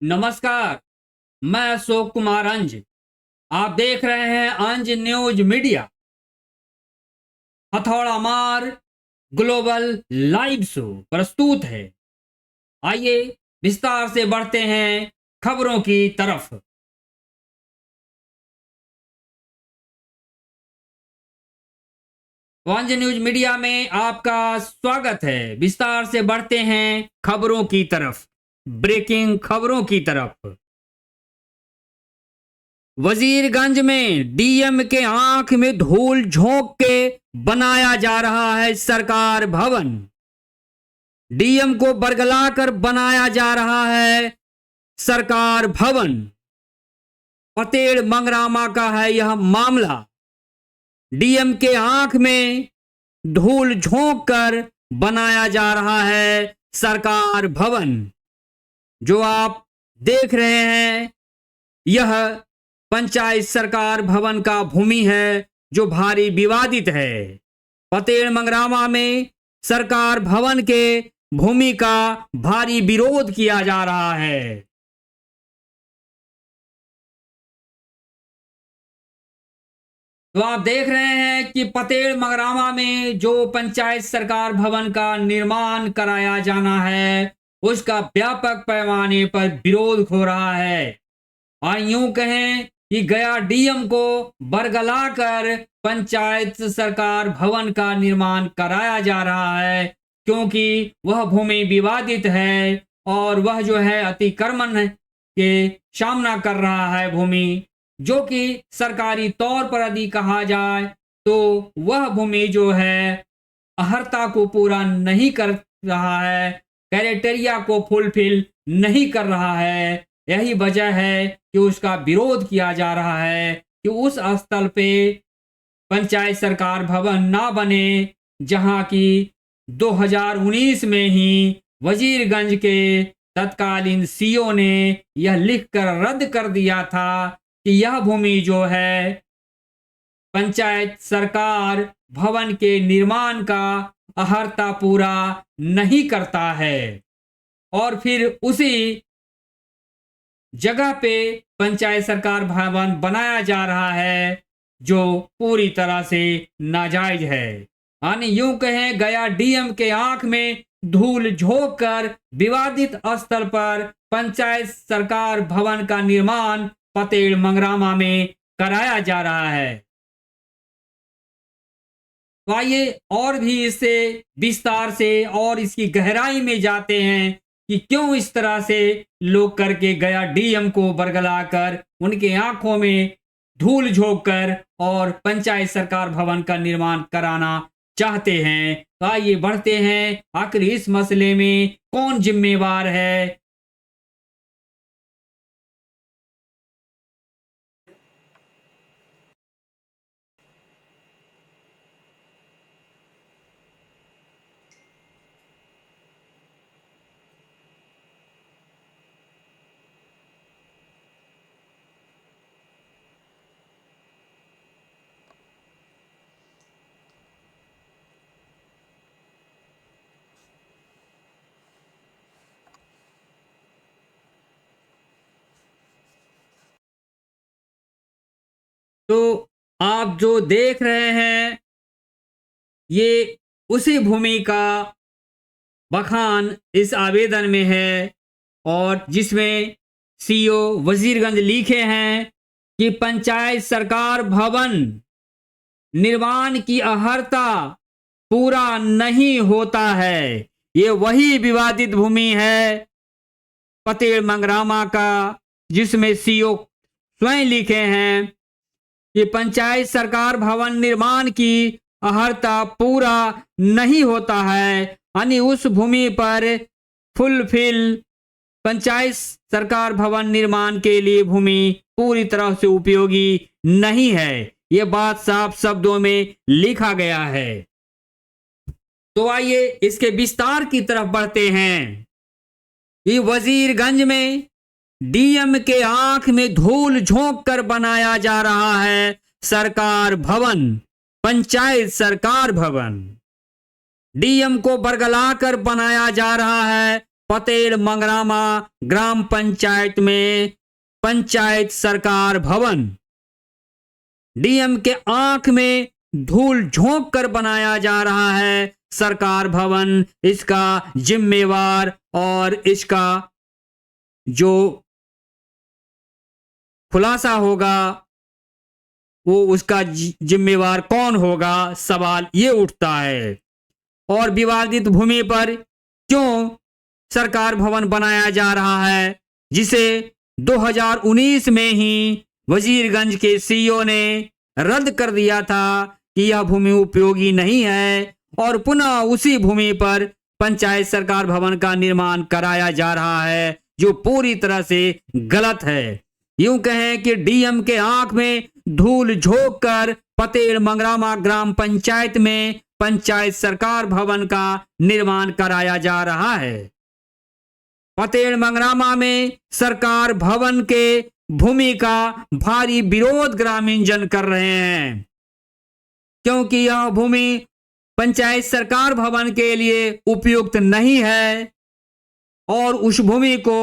नमस्कार। मैं अशोक कुमार अंज। आप देख रहे हैं अंज न्यूज मीडिया। हथौड़ा मार ग्लोबल लाइव शो प्रस्तुत है। आइए विस्तार से बढ़ते हैं खबरों की तरफ। अंज न्यूज मीडिया में आपका स्वागत है। विस्तार से बढ़ते हैं खबरों की तरफ, ब्रेकिंग खबरों की तरफ। वजीरगंज में डीएम के आंख में धूल झोंक के बनाया जा रहा है सरकार भवन। डीएम को बरगलाकर बनाया जा रहा है सरकार भवन। पतेड़ मंगरामा का है यह मामला। डीएम के आंख में धूल झोंक कर बनाया जा रहा है सरकार भवन। जो आप देख रहे हैं यह पंचायत सरकार भवन का भूमि है जो भारी विवादित है। पतेड़ मंगरामा में सरकार भवन के भूमि का भारी विरोध किया जा रहा है। तो आप देख रहे हैं कि पतेड़ मंगरामा में जो पंचायत सरकार भवन का निर्माण कराया जाना है उसका व्यापक पैमाने पर विरोध हो रहा है। और यूं कहें कि गया डीएम को बरगलाकर पंचायत सरकार भवन का निर्माण कराया जा रहा है, क्योंकि वह भूमि विवादित है और वह जो है अतिक्रमण के सामना कर रहा है। भूमि जो कि सरकारी तौर पर यदि कहा जाए तो वह भूमि जो है अहर्ता को पूरा नहीं कर रहा है, क्राइटेरिया को फुलफिल नहीं कर रहा है। यही वजह है कि उसका विरोध किया जा रहा है कि उस स्थल पे पंचायत सरकार भवन ना बने, जहां की 2019 में ही वजीरगंज के तत्कालीन सीओ ने यह लिखकर रद्द कर दिया था कि यह भूमि जो है पंचायत सरकार भवन के निर्माण का अहर्ता पूरा नहीं करता है। और फिर उसी जगह पे पंचायत सरकार भवन बनाया जा रहा है जो पूरी तरह से नाजायज है। यानी यूं कहें गया डीएम के आंख में धूल झोंक कर विवादित स्थल पर पंचायत सरकार भवन का निर्माण पतेड़ मंगरामा में कराया जा रहा है। तो आइए और भी इससे विस्तार से और इसकी गहराई में जाते हैं कि क्यों इस तरह से लोग करके गया डीएम को बरगलाकर उनके आंखों में धूल झोंक कर और पंचायत सरकार भवन का निर्माण कराना चाहते हैं। तो आइए बढ़ते हैं आखिर इस मसले में कौन जिम्मेवार है। तो आप जो देख रहे हैं ये उसी भूमि का बखान इस आवेदन में है, और जिसमें सीओ वजीरगंज लिखे हैं कि पंचायत सरकार भवन निर्माण की अहर्ता पूरा नहीं होता है। ये वही विवादित भूमि है पतेड़ मंगरामा का, जिसमें सीओ स्वयं लिखे हैं कि पंचायत सरकार भवन निर्माण की अहर्ता पूरा नहीं होता है। यानी उस भूमि पर फुलफिल पंचायत सरकार भवन निर्माण के लिए भूमि पूरी तरह से उपयोगी नहीं है। यह बात साफ शब्दों में लिखा गया है। तो आइए इसके विस्तार की तरफ बढ़ते हैं। ये वजीरगंज में डीएम के आंख में धूल झोंक कर बनाया जा रहा है सरकार भवन, पंचायत सरकार भवन। डीएम को बरगलाकर बनाया जा रहा है पतेल मंगरामा ग्राम पंचायत में पंचायत सरकार भवन डीएम के आंख में धूल झोंक कर बनाया जा रहा है सरकार भवन। इसका जिम्मेवार और इसका जो खुलासा होगा वो उसका जिम्मेवार कौन होगा, सवाल ये उठता है। और विवादित भूमि पर क्यों सरकार भवन बनाया जा रहा है, जिसे 2019 में ही वजीरगंज के सीईओ ने रद्द कर दिया था कि यह भूमि उपयोगी नहीं है, और पुनः उसी भूमि पर पंचायत सरकार भवन का निर्माण कराया जा रहा है, जो पूरी तरह से गलत है। यूं कहें कि डीएम के आंख में धूल झोंक कर पतेल मंगरामा ग्राम पंचायत में पंचायत सरकार भवन का निर्माण कराया जा रहा है। पतेल मंगरामा में सरकार भवन के भूमि का भारी विरोध ग्रामीण जन कर रहे हैं, क्योंकि यह भूमि पंचायत सरकार भवन के लिए उपयुक्त नहीं है, और उस भूमि को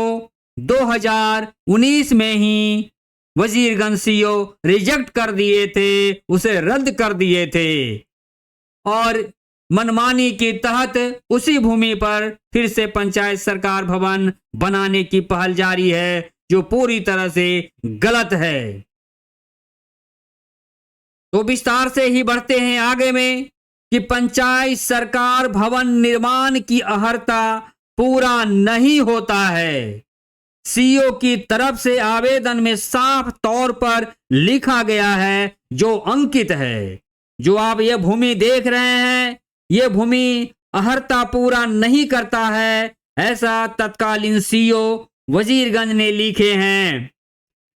2019 में ही वजीरगंज सीईओ रिजेक्ट कर दिए थे, उसे रद्द कर दिए थे, और मनमानी के तहत उसी भूमि पर फिर से पंचायत सरकार भवन बनाने की पहल जारी है, जो पूरी तरह से गलत है। तो विस्तार से ही बढ़ते हैं आगे में कि पंचायत सरकार भवन निर्माण की अहर्ता पूरा नहीं होता है। सीईओ की तरफ से आवेदन में साफ तौर पर लिखा गया है, जो अंकित है। जो आप ये भूमि देख रहे हैं, ये भूमि अहर्ता पूरा नहीं करता है, ऐसा तत्कालीन सीईओ वजीरगंज ने लिखे हैं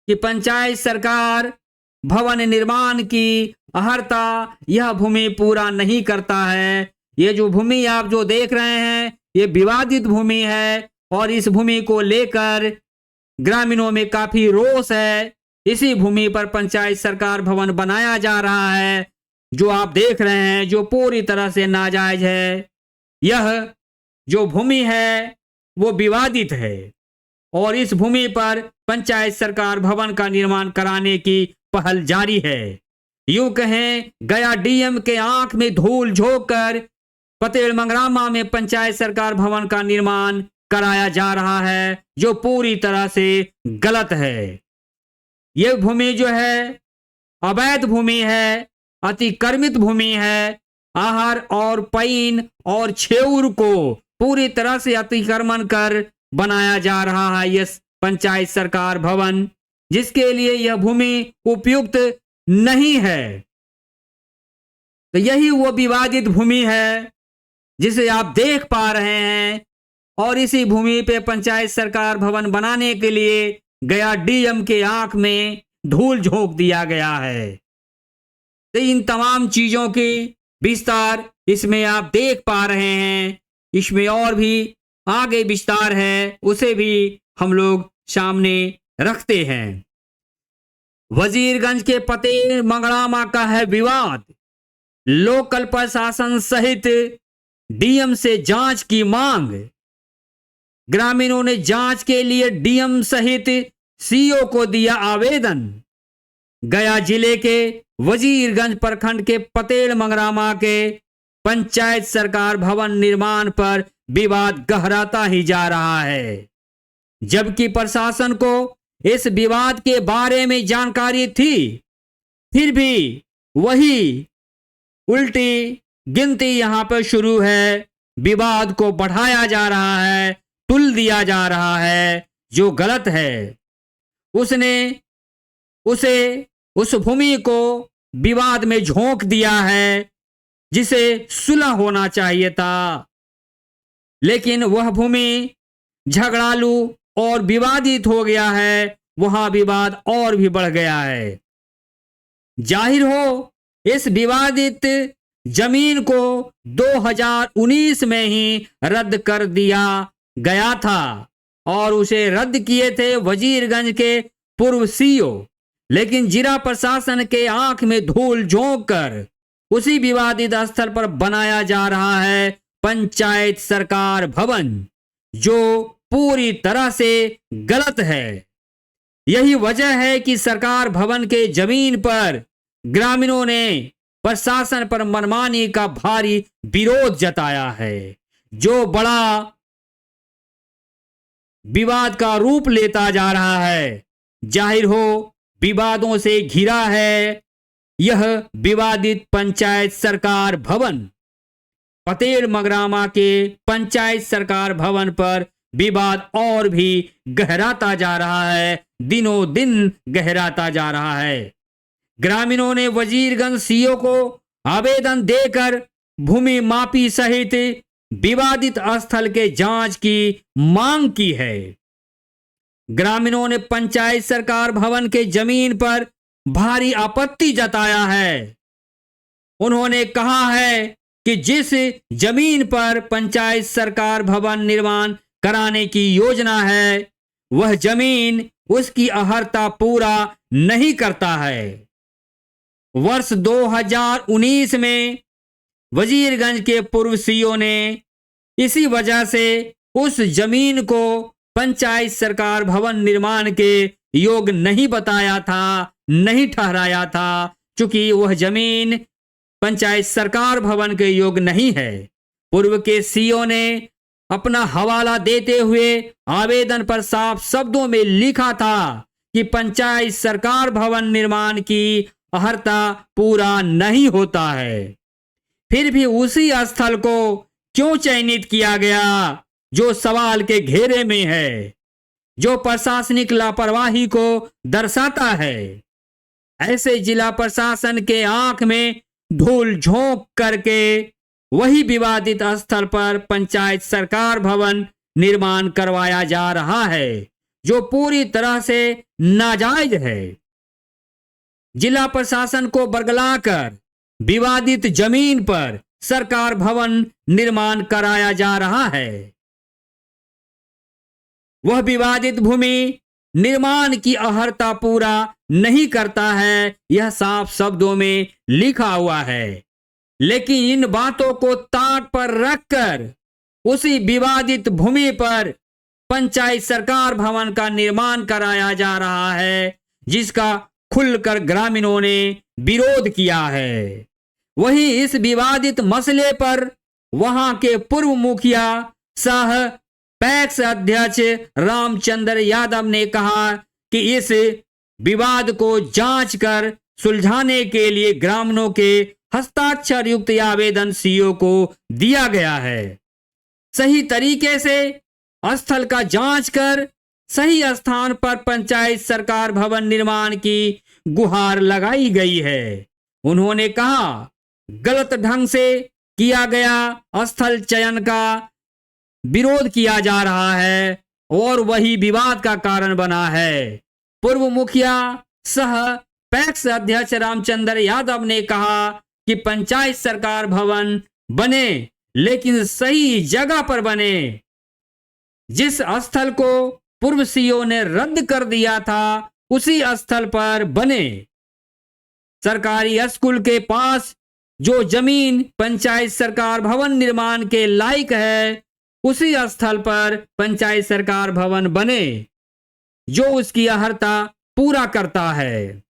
कि पंचायत सरकार भवन निर्माण की अहर्ता यह भूमि पूरा नहीं करता है। ये जो भूमि आप जो देख रहे हैं, ये विवादित भूमि है, और इस भूमि को लेकर ग्रामीणों में काफी रोष है। इसी भूमि पर पंचायत सरकार भवन बनाया जा रहा है, जो आप देख रहे हैं, जो पूरी तरह से नाजायज है। यह जो भूमि है वो विवादित है, और इस भूमि पर पंचायत सरकार भवन का निर्माण कराने की पहल जारी है। यूं कहें, गया डीएम के आंख में धूल झोंक कर पतेल मंगरामा में पंचायत सरकार भवन का निर्माण कराया जा रहा है, जो पूरी तरह से गलत है। यह भूमि जो है अवैध भूमि है, अतिक्रमित भूमि है। आहर और पैन और छेउर को पूरी तरह से अतिक्रमण कर बनाया जा रहा है यह पंचायत सरकार भवन, जिसके लिए यह भूमि उपयुक्त नहीं है। तो यही वो विवादित भूमि है जिसे आप देख पा रहे हैं, और इसी भूमि पे पंचायत सरकार भवन बनाने के लिए गया डीएम के आंख में धूल झोंक दिया गया है। तो इन तमाम चीजों की विस्तार इसमें आप देख पा रहे हैं। इसमें और भी आगे विस्तार है, उसे भी हम लोग सामने रखते हैं। वजीरगंज के पतेल मंगरामा का है विवाद, लोकल प्रशासन सहित डीएम से जांच की मांग। ग्रामीणों ने जांच के लिए डीएम सहित सीईओ को दिया आवेदन। गया जिले के वजीरगंज प्रखंड के पतेल मंगरामा के पंचायत सरकार भवन निर्माण पर विवाद गहराता ही जा रहा है, जबकि प्रशासन को इस विवाद के बारे में जानकारी थी, फिर भी वही उल्टी गिनती यहां पर शुरू है। विवाद को बढ़ाया जा रहा है, तुल दिया जा रहा है, जो गलत है। उसे उस भूमि को विवाद में झोंक दिया है, जिसे सुलह होना चाहिए था, लेकिन वह भूमि झगड़ालू और विवादित हो गया है। वहां विवाद और भी बढ़ गया है। जाहिर हो, इस विवादित जमीन को 2019 में ही रद्द कर दिया गया था, और उसे रद्द किए थे वजीरगंज के पूर्व सीईओ। लेकिन जिला प्रशासन के आंख में धूल झोंक कर उसी विवादित स्थल पर बनाया जा रहा है पंचायत सरकार भवन, जो पूरी तरह से गलत है। यही वजह है कि सरकार भवन के जमीन पर ग्रामीणों ने प्रशासन पर मनमानी का भारी विरोध जताया है, जो बड़ा विवाद का रूप लेता जा रहा है। जाहिर हो विवादों से घिरा है यह विवादित पंचायत सरकार भवन। पतेल मगरामा के पंचायत सरकार भवन पर विवाद और भी गहराता जा रहा है, दिनों दिन गहराता जा रहा है। ग्रामीणों ने वजीरगंज सीओ को आवेदन देकर भूमि मापी सहित विवादित स्थल के जांच की मांग की है। ग्रामीणों ने पंचायत सरकार भवन के जमीन पर भारी आपत्ति जताया है। उन्होंने कहा है कि जिस जमीन पर पंचायत सरकार भवन निर्माण कराने की योजना है, वह जमीन उसकी अहर्ता पूरा नहीं करता है। वर्ष 2019 में वजीरगंज के पूर्व सीओ ने इसी वजह से उस जमीन को पंचायत सरकार भवन निर्माण के योग्य नहीं बताया था, नहीं ठहराया था, क्योंकि वह जमीन पंचायत सरकार भवन के योग्य नहीं है। पूर्व के सीओ ने अपना हवाला देते हुए आवेदन पर साफ शब्दों में लिखा था कि पंचायत सरकार भवन निर्माण की अहर्ता पूरा नहीं होता है। फिर भी उसी स्थल को क्यों चयनित किया गया जो सवाल के घेरे में है, जो प्रशासनिक लापरवाही को दर्शाता है। ऐसे जिला प्रशासन के आंख में धूल झोंक करके वही विवादित स्थल पर पंचायत सरकार भवन निर्माण करवाया जा रहा है, जो पूरी तरह से नाजायज है। जिला प्रशासन को बरगलाकर विवादित जमीन पर सरकार भवन निर्माण कराया जा रहा है। वह विवादित भूमि निर्माण की अहर्ता पूरा नहीं करता है, यह साफ शब्दों में लिखा हुआ है। लेकिन इन बातों को ताक पर रखकर उसी विवादित भूमि पर पंचायत सरकार भवन का निर्माण कराया जा रहा है, जिसका खुलकर ग्रामीणों ने विरोध किया है। वहीं इस विवादित मसले पर वहां के पूर्व मुखिया सह पैक्स अध्यक्ष रामचंद्र यादव ने कहा कि इस विवाद को जांच कर सुलझाने के लिए ग्रामीणों के हस्ताक्षर युक्त आवेदन सीओ को दिया गया है। सही तरीके से स्थल का जांच कर सही स्थान पर पंचायत सरकार भवन निर्माण की गुहार लगाई गई है। उन्होंने कहा गलत ढंग से किया गया स्थल चयन का विरोध किया जा रहा है और वही विवाद का कारण बना है। पूर्व मुखिया सह पैक्स अध्यक्ष रामचंद्र यादव ने कहा कि पंचायत सरकार भवन बने, लेकिन सही जगह पर बने। जिस स्थल को पूर्व सीओ ने रद्द कर दिया था, उसी स्थल पर बने। सरकारी स्कूल के पास जो जमीन पंचायत सरकार भवन निर्माण के लायक है, उसी स्थल पर पंचायत सरकार भवन बने, जो उसकी अहर्ता पूरा करता है।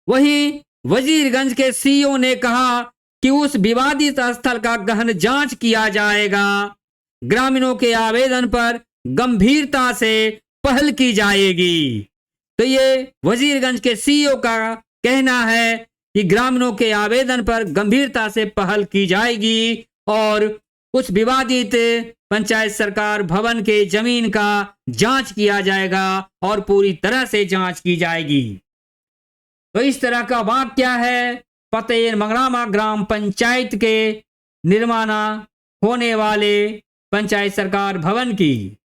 वहीं वजीरगंज के सीओ ने कहा कि उस विवादित स्थल का गहन जांच किया जाएगा। ग्रामीणों के आवेदन पर गंभीरता से पहल की जाएगी। तो ये वजीरगंज के सीईओ का कहना है कि ग्रामीणों के आवेदन पर गंभीरता से पहल की जाएगी और उस विवादित पंचायत सरकार भवन के जमीन का जांच किया जाएगा और पूरी तरह से जांच की जाएगी। तो इस तरह का वाकया है पतेल मगरामा ग्राम पंचायत के निर्माण होने वाले पंचायत सरकार भवन की।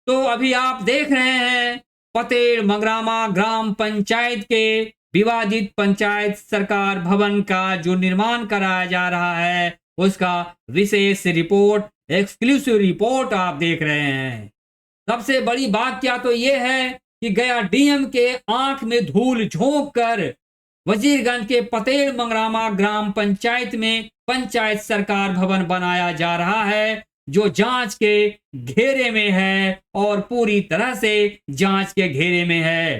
तो अभी आप देख रहे हैं पतेल मगरामा ग्राम पंचायत के विवादित पंचायत सरकार भवन का जो निर्माण कराया जा रहा है, उसका विशेष रिपोर्ट, एक्सक्लूसिव रिपोर्ट आप देख रहे हैं। सबसे बड़ी बात क्या तो यह है कि गया डीएम के आंख में धूल झोंक कर वजीरगंज के पतेल मगरामा ग्राम पंचायत में पंचायत सरकार भवन बनाया जा रहा है जो जांच के घेरे में है और पूरी तरह से जांच के घेरे में है।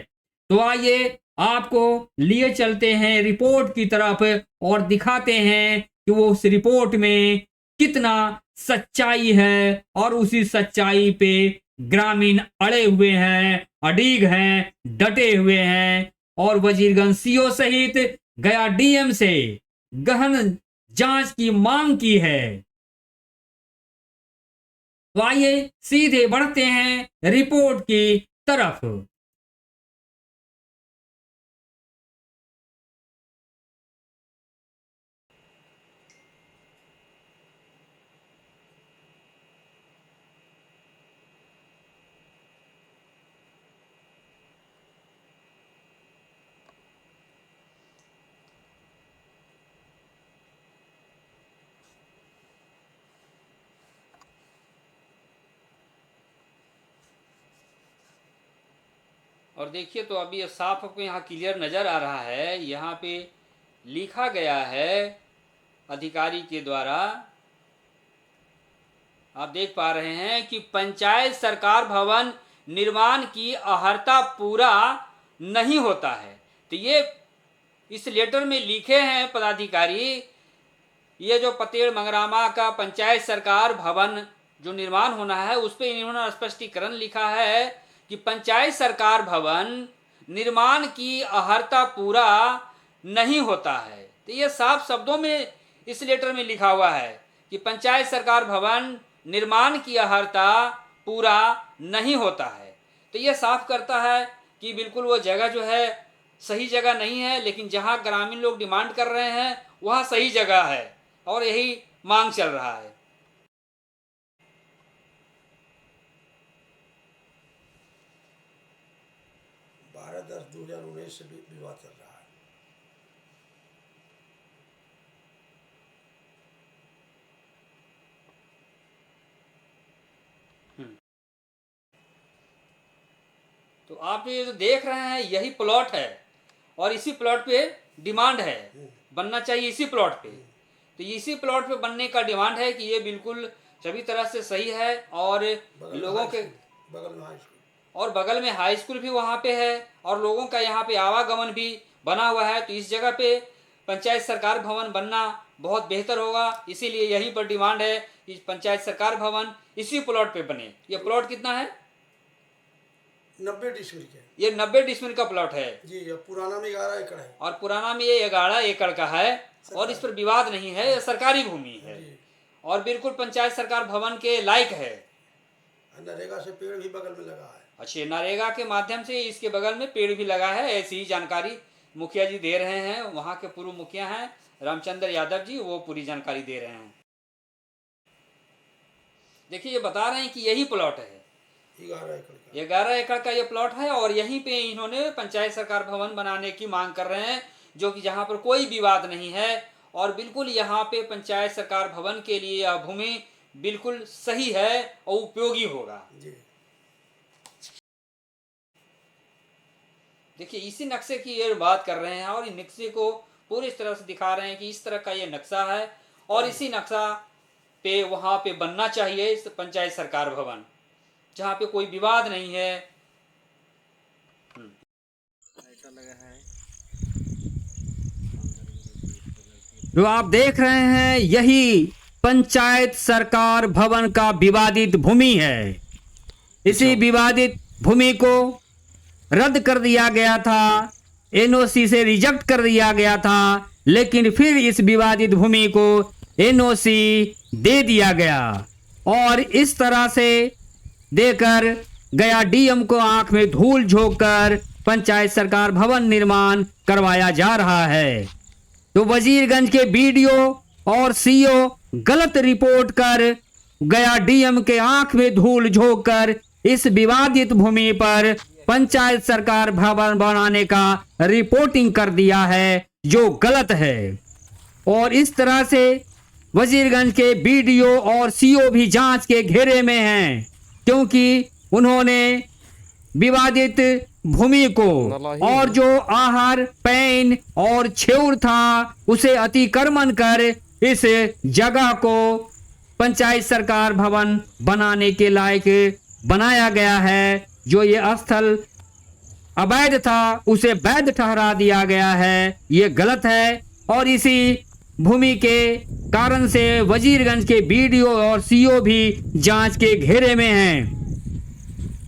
तो आइए आपको लिए चलते हैं रिपोर्ट की तरफ और दिखाते हैं कि वो उस रिपोर्ट में कितना सच्चाई है और उसी सच्चाई पे ग्रामीण अड़े हुए हैं, अड़िग हैं, डटे हुए हैं और वजीरगंज सीओ सहित गया डीएम से गहन जांच की मांग की है। तो आइए सीधे बढ़ते हैं रिपोर्ट की तरफ। और देखिए तो अभी साफ आपको यहाँ क्लियर नज़र आ रहा है। यहाँ पे लिखा गया है अधिकारी के द्वारा, आप देख पा रहे हैं कि पंचायत सरकार भवन निर्माण की अहर्ता पूरा नहीं होता है। तो ये इस लेटर में लिखे हैं पदाधिकारी, ये जो पतेड़ मंगरामा का पंचायत सरकार भवन जो निर्माण होना है उस पर इन्होंने स्पष्टीकरण लिखा है कि पंचायत सरकार भवन निर्माण की अहर्ता पूरा नहीं होता है। तो ये साफ शब्दों में इस लेटर में लिखा हुआ है कि पंचायत सरकार भवन निर्माण की अहर्ता पूरा नहीं होता है। तो ये साफ करता है कि बिल्कुल वो जगह जो है सही जगह नहीं है, लेकिन जहाँ ग्रामीण लोग डिमांड कर रहे हैं वहाँ सही जगह है और यही मांग चल रहा है। 12/10/2019 से विवाद चल रहा है। तो आप ये जो देख रहे हैं यही प्लॉट है और इसी प्लॉट पे डिमांड है, बनना चाहिए इसी प्लॉट पे। तो इसी प्लॉट पे बनने का डिमांड है कि ये बिल्कुल सभी तरह से सही है और लोगों के बगल में हाई स्कूल और बगल में हाई स्कूल भी वहाँ पे है और लोगों का यहाँ पे आवागमन भी बना हुआ है। तो इस जगह पे पंचायत सरकार भवन बनना बहुत बेहतर होगा, इसीलिए यहीं पर डिमांड है कि पंचायत सरकार भवन इसी प्लॉट पे बने। ये प्लॉट कितना है? 90 डिसमिल के। ये 90 डिसमिल का प्लॉट है जी, पुराना में 11 एकड़ है और पुराना में ये 11 एकड़ का है और इस पर विवाद नहीं है, यह सरकारी भूमि है और बिल्कुल पंचायत सरकार भवन के लायक है। नरेगा से पेड़ भी बगल में लगा है। अच्छे, नरेगा के माध्यम से इसके बगल में पेड़ भी लगा है, ऐसी ही जानकारी मुखिया जी दे रहे हैं। वहाँ के पूर्व मुखिया हैं रामचंद्र यादव जी, वो पूरी जानकारी दे रहे हैं। देखिए ये बता रहे हैं कि यही प्लॉट है, 11 एकड़ का ये प्लॉट है और यहीं पे इन्होंने पंचायत सरकार भवन बनाने की मांग कर रहे हैं, जो कि जहाँ पर कोई विवाद नहीं है और बिल्कुल यहाँ पे पंचायत सरकार भवन के लिए यह भूमि बिल्कुल सही है और उपयोगी होगा। देखिए इसी नक्शे की ये बात कर रहे हैं और इस नक्शे को पूरी तरह से दिखा रहे हैं कि इस तरह का ये नक्शा है और इसी नक्शा पे वहाँ पे बनना चाहिए इस पंचायत सरकार भवन, जहाँ पे कोई विवाद नहीं है। जो आप देख रहे हैं यही पंचायत सरकार भवन का विवादित भूमि है। इसी विवादित भूमि को रद्द कर दिया गया था, एनओसी से रिजेक्ट कर दिया गया था, लेकिन फिर इस विवादित भूमि को एनओसी दे दिया गया और इस तरह से देकर गया डीएम को आंख में धूल झोंककर पंचायत सरकार भवन निर्माण करवाया जा रहा है। तो वजीरगंज के बीडीओ और सीओ गलत रिपोर्ट कर गया डीएम के आंख में धूल झोंककर इस विवादित भूमि पर पंचायत सरकार भवन बनाने का रिपोर्टिंग कर दिया है, जो गलत है। और इस तरह से वजीरगंज के बीडीओ और सीओ भी जांच के घेरे में हैं, क्योंकि उन्होंने विवादित भूमि को और जो आहार पैन और छेउर था उसे अतिक्रमण कर इस जगह को पंचायत सरकार भवन बनाने के लायक बनाया गया है। जो ये स्थल अवैध था उसे वैध ठहरा दिया गया है, ये गलत है। और इसी भूमि के कारण से वजीरगंज के बीडीओ और सीओ भी जांच के घेरे में हैं,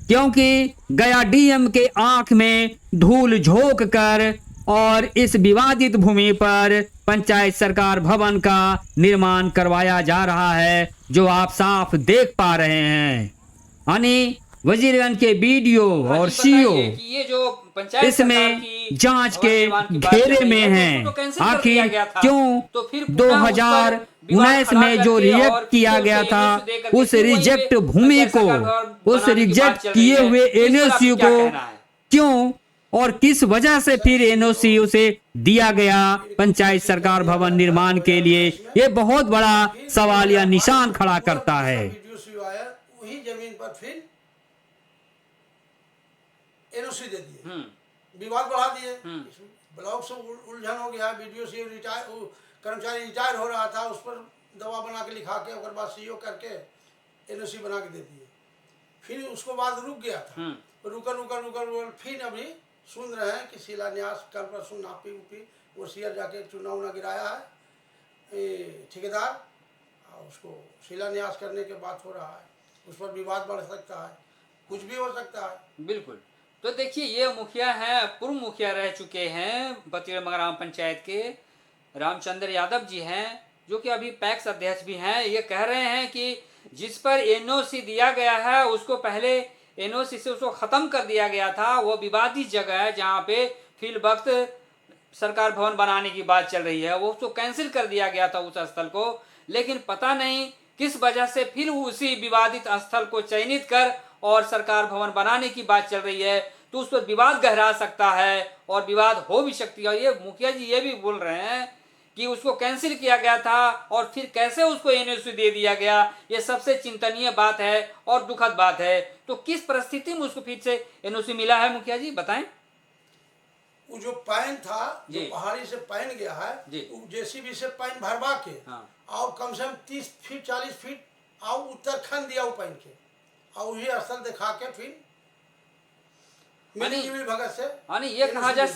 क्योंकि गया डीएम के आंख में धूल झोंक कर और इस विवादित भूमि पर पंचायत सरकार भवन का निर्माण करवाया जा रहा है, जो आप साफ देख पा रहे हैं। यानी वजीरगंज के बीडीओ और सीओ ये जो पंचायत इसमें जांच के घेरे में हैं। आखिर क्यों तो फिर 2019 में जो रिजेक्ट किया गया था उस रिजेक्ट भूमि को, उस रिजेक्ट किए हुए एनओसी को क्यों और किस वजह से फिर एनओसी उसे दिया गया पंचायत सरकार भवन निर्माण के लिए, ये बहुत बड़ा सवाल या निशान खड़ा करता है। वीडियो आया वही जमीन पर फिर एनओसी दे दिए, विवाद बढ़ा दिए। ब्लॉक से उलझन हो गया, वीडियो सी रिटायर कर्मचारी रिटायर हो रहा था, उस पर दवा बना के लिखा के और बाद सीओ करके एनओसी बना के दे दिए। फिर उसको बाद रुक गया था, रुकर फिर अभी सुन रहे हैं कि शिलान्यास कल परसों नापी उपी वो सीआर जाके चुना उना गिराया है ठेकेदार, उसको शिलान्यास करने के बाद हो रहा है, उस पर विवाद बढ़ सकता है, कुछ भी हो सकता है। बिल्कुल। तो देखिए ये मुखिया हैं, पूर्व मुखिया रह चुके हैं पतेड़ मगराम पंचायत के रामचंद्र यादव जी हैं, जो कि अभी पैक्स अध्यक्ष भी हैं। ये कह रहे हैं कि जिस पर एनओसी दिया गया है उसको पहले एनओसी से उसको ख़त्म कर दिया गया था। वो विवादित जगह है जहाँ पे फिल वक्त सरकार भवन बनाने की बात चल रही है, वो उसको कैंसिल कर दिया गया था उस स्थल को। लेकिन पता नहीं किस वजह से फिर उसी विवादित स्थल को चयनित कर और सरकार भवन बनाने की बात चल रही है, तो उस पर विवाद गहरा सकता है और विवाद हो भी सकती है। ये मुखिया जी ये भी बोल रहे हैं कि उसको कैंसिल किया गया था और फिर कैसे उसको एनओसी दे दिया गया, ये सबसे चिंतनीय बात है और दुखद बात है। तो किस परिस्थिति में उसको फिर से एनओसी मिला है, मुखिया जी बताएं। वो जो पैन था, जो पहाड़ी से पैन गया है, जेसीबी से पैन भरवा के और कम से कम 30 फीट 40 फीट और उत्तरखंड दिया वो पैन के और वही स्थल दिखा के फिर मिली भगत से ये कहा जाए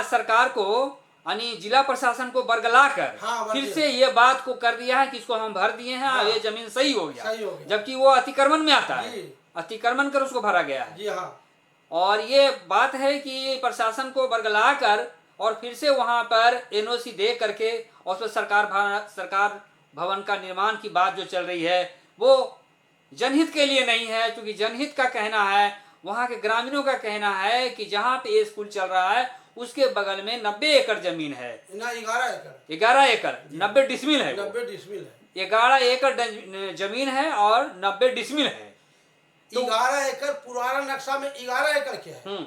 सरकार को जिला प्रशासन को बरगला कर फिर से ये बात को कर दिया है कि इसको हम भर दिए हैं और ये जमीन सही हो गया, जबकि वो अतिक्रमण में आता है, अतिक्रमण कर उसको भरा गया है। जी हाँ। और ये बात है कि प्रशासन को बरगला कर और फिर से वहां पर एनओसी दे करके और उस पर सरकार भवन का निर्माण की बात जो चल रही है वो जनहित के लिए नहीं है, क्योंकि जनहित का कहना है, वहां के ग्रामीणों का कहना है कि जहां पे ये स्कूल चल रहा है उसके बगल में 90 एकड़ जमीन है ना, 11 एकड़ 90 डिसमिल है, 90 डिसमिल है, 11 एकड़ जमीन है और 90 डिसमिल है। तो 11 एकड़ पुराना नक्शा में 11 एकड़ के है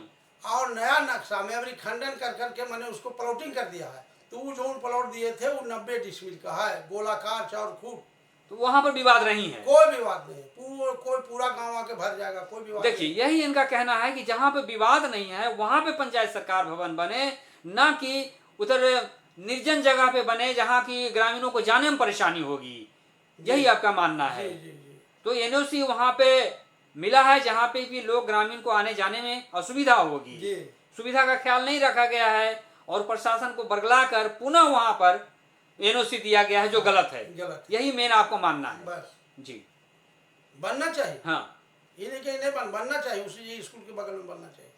और नया नक्शा में अभी खंडन कर करके मैंने उसको प्लॉटिंग कर दिया है। तो वो जो प्लॉट दिए थे वो 90 डिसमिल का है, गोलाकार 4 फुट। तो वहां पर विवाद नहीं है, कोई विवाद नहीं, कोई पूरा गांव आके भर जाएगा, कोई विवाद। देखिए यही इनका कहना है कि जहां पे विवाद नहीं है वहां पे पंचायत सरकार भवन बने, ना कि उधर निर्जन जगह पे बने जहां की ग्रामीणों को जाने में परेशानी होगी। यही आपका मानना है। तो एनओसी वहां पे मिला है जहां पे भी लोग ग्रामीण को आने जाने में असुविधा होगी, सुविधा का ख्याल नहीं रखा गया है और प्रशासन को बरगला कर पुनः वहां पर एनओसी दिया गया है, जो गलत है। यही मेन आपको मानना है। बस जी बनना चाहिए। हाँ, ये नहीं बनना चाहिए, उसी स्कूल के बगल में बनना चाहिए।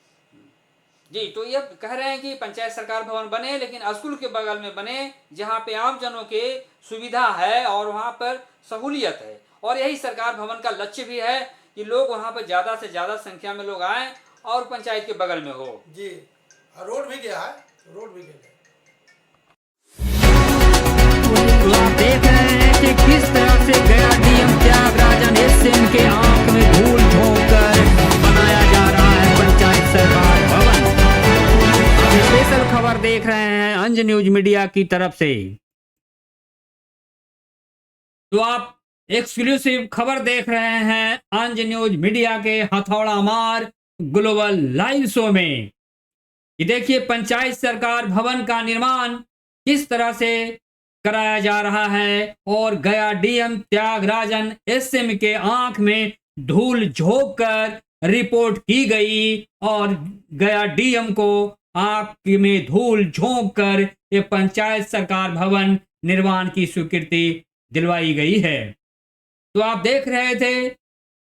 जी तो ये कह रहे हैं कि पंचायत सरकार भवन बने लेकिन स्कूल के बगल में बने जहाँ पे आम जनों के सुविधा है और वहाँ पर सहूलियत है। और यही सरकार भवन का लक्ष्य भी है कि लोग वहाँ पर ज्यादा से ज्यादा संख्या में लोग आए और पंचायत के बगल में हो। जी रोड भी गया है, रोड भी गया है। तो आप देख रहे हैं कि किस तरह से गया डीएम त्यागराजन एसएम के आंख में धूल झोंककर बनाया जा रहा है पंचायत सरकार भवन। आप स्पेशल खबर देख रहे हैं अंज न्यूज मीडिया की तरफ से। तो आप एक्सक्लूसिव खबर देख रहे हैं अंज न्यूज मीडिया के हथौड़ा मार ग्लोबल लाइव शो में। ये देखिए पंचायत सरकार भवन का निर्माण किस तरह से कराया जा रहा है और गया डीएम त्यागराजन एसएम के आंख में धूल झोंक कर रिपोर्ट की गई और गया डीएम को आंख में धूल झोंक कर ये पंचायत सरकार भवन निर्माण की स्वीकृति दिलवाई गई है। तो आप देख रहे थे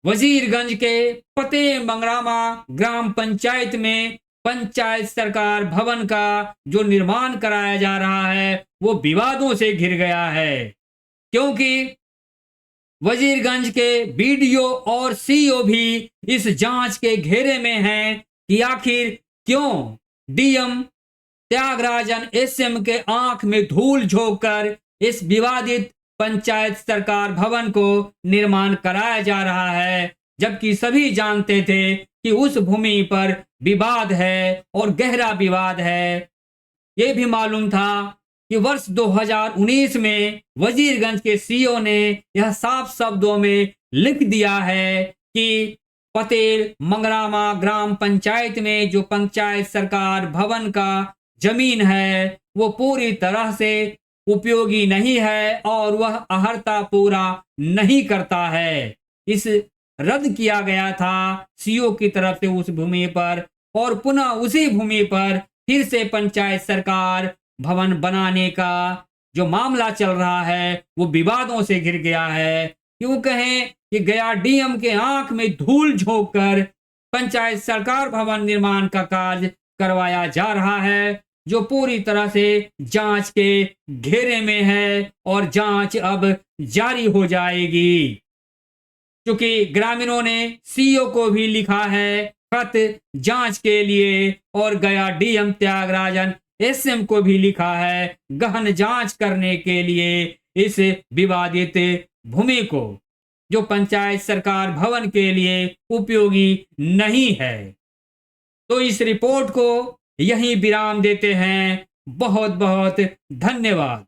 वजीरगंज के पतेल मंगरामा ग्राम पंचायत में पंचायत सरकार भवन का जो निर्माण कराया जा रहा है वो विवादों से घिर गया है, क्योंकि वजीरगंज के बीडीओ और सीईओ भी इस जांच के घेरे में हैं कि आखिर क्यों डीएम त्यागराजन एसएम के आंख में धूल झोंककर इस विवादित पंचायत सरकार भवन को निर्माण कराया जा रहा है, जबकि सभी जानते थे कि उस भूमि पर विवाद है और गहरा विवाद है। ये भी मालूम था कि वर्ष 2019 में वजीरगंज के सीईओ ने यह साफ शब्दों में लिख दिया है कि पतेल मंगरामा ग्राम पंचायत में जो पंचायत सरकार भवन का जमीन है वो पूरी तरह से उपयोगी नहीं है और वह अहर्ता पूरा नहीं करता है। इस रद्द किया गया था सीईओ की तरफ से उस भूमि पर और पुनः उसी भूमि पर फिर से पंचायत सरकार भवन बनाने का जो मामला चल रहा है वो विवादों से घिर गया है। क्यों कहें कि गया डीएम के आंख में धूल झोंककर पंचायत सरकार भवन निर्माण का कार्य करवाया जा रहा है, जो पूरी तरह से जांच के घेरे में है और जांच अब जारी हो जाएगी। क्योंकि ग्रामीणों ने सीईओ को भी लिखा है खत जांच के लिए और गया डीएम त्यागराजन एसएम को भी लिखा है गहन जांच करने के लिए इस विवादित भूमि को, जो पंचायत सरकार भवन के लिए उपयोगी नहीं है। तो इस रिपोर्ट को यहीं विराम देते हैं। बहुत बहुत धन्यवाद।